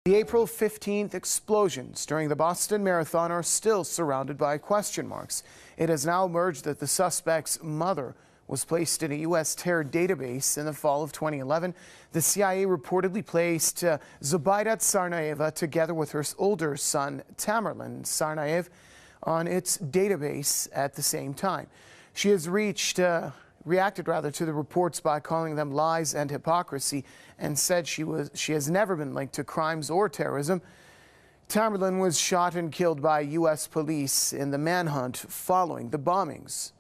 The April 15th explosions during the Boston Marathon are still surrounded by question marks. It has now emerged that the suspect's mother was placed in a U.S. terror database in the fall of 2011. The CIA reportedly placed Zubaydah Tsarnaeva together with her older son, Tamerlan Tsarnaev, on its database at the same time. She has reacted to the reports by calling them lies and hypocrisy, and said she has never been linked to crimes or terrorism. Tamerlan was shot and killed by U.S. police in the manhunt following the bombings.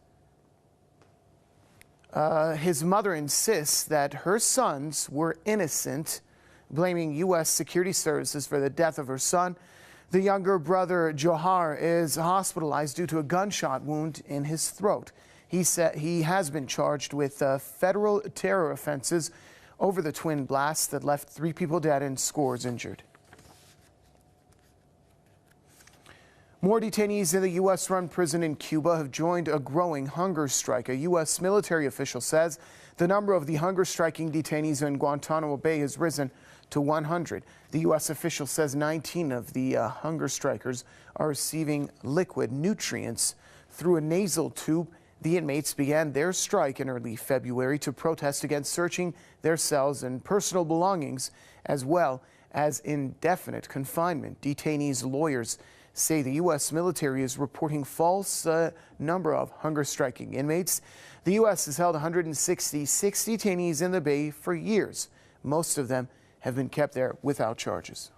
His mother insists that her sons were innocent, blaming U.S. security services for the death of her son. The younger brother, Johar, is hospitalized due to a gunshot wound in his throat. He said he has been charged with federal terror offenses over the twin blasts that left 3 people dead and scores injured. More detainees in the U.S.-run prison in Cuba have joined a growing hunger strike. A U.S. military official says the number of the hunger-striking detainees in Guantanamo Bay has risen to 100. The U.S. official says 19 of the hunger strikers are receiving liquid nutrients through a nasal tube. The inmates began their strike in early February to protest against searching their cells and personal belongings, as well as indefinite confinement. Detainees' lawyers say the U.S. military is reporting false number of hunger-striking inmates. The U.S. has held 166 detainees in the Bay for years. Most of them have been kept there without charges.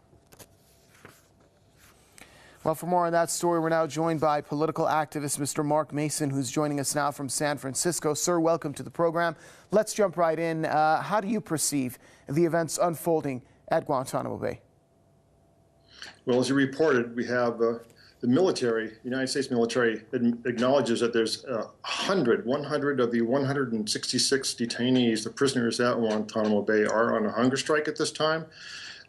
Well, for more on that story, we're now joined by political activist Mr. Mark Mason, who's joining us now from San Francisco. Sir, welcome to the program. Let's jump right in. How do you perceive the events unfolding at Guantanamo Bay? Well, as you reported, we have the military, United States military, acknowledges that there's 100 of the 166 detainees, the prisoners at Guantanamo Bay, are on a hunger strike at this time.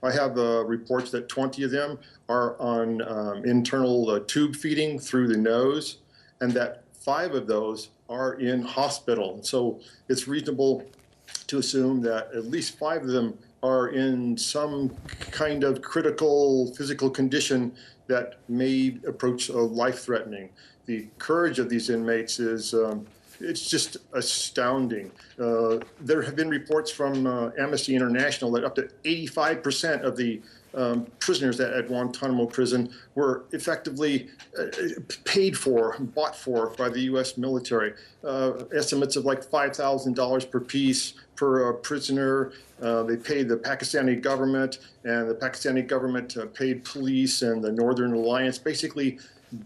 I have reports that 20 of them are on internal tube feeding through the nose, and that 5 of those are in hospital. So it's reasonable to assume that at least 5 of them are in some kind of critical physical condition that may approach life-threatening. The courage of these inmates is it's just astounding. There have been reports from Amnesty International that up to 85% of the prisoners at Guantanamo prison were effectively paid for, bought for by the U.S. military. Estimates of like $5,000 per piece per prisoner. They paid the Pakistani government, and the Pakistani government paid police, and the Northern Alliance basically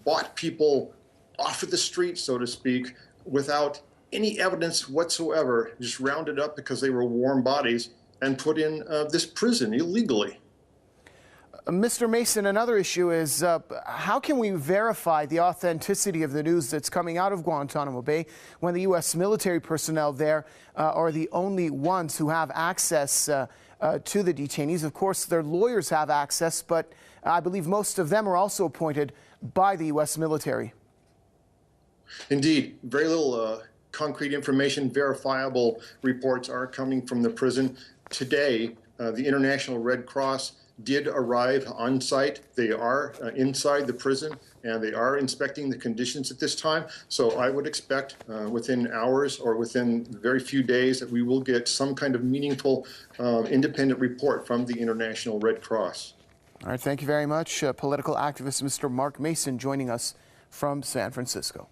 bought people off of the street, so to speak, without any evidence whatsoever, just rounded up because they were warm bodies and put in this prison illegally. Mr. Mason, another issue is how can we verify the authenticity of the news that's coming out of Guantanamo Bay when the U.S. military personnel there are the only ones who have access to the detainees? Of course, their lawyers have access, but I believe most of them are also appointed by the U.S. military. Indeed, very little concrete information, verifiable reports are coming from the prison. Today, the International Red Cross did arrive on site. They are inside the prison, and they are inspecting the conditions at this time. So I would expect within hours or within very few days that we will get some kind of meaningful independent report from the International Red Cross. All right, thank you very much. Political activist Mr. Mark Mason joining us from San Francisco.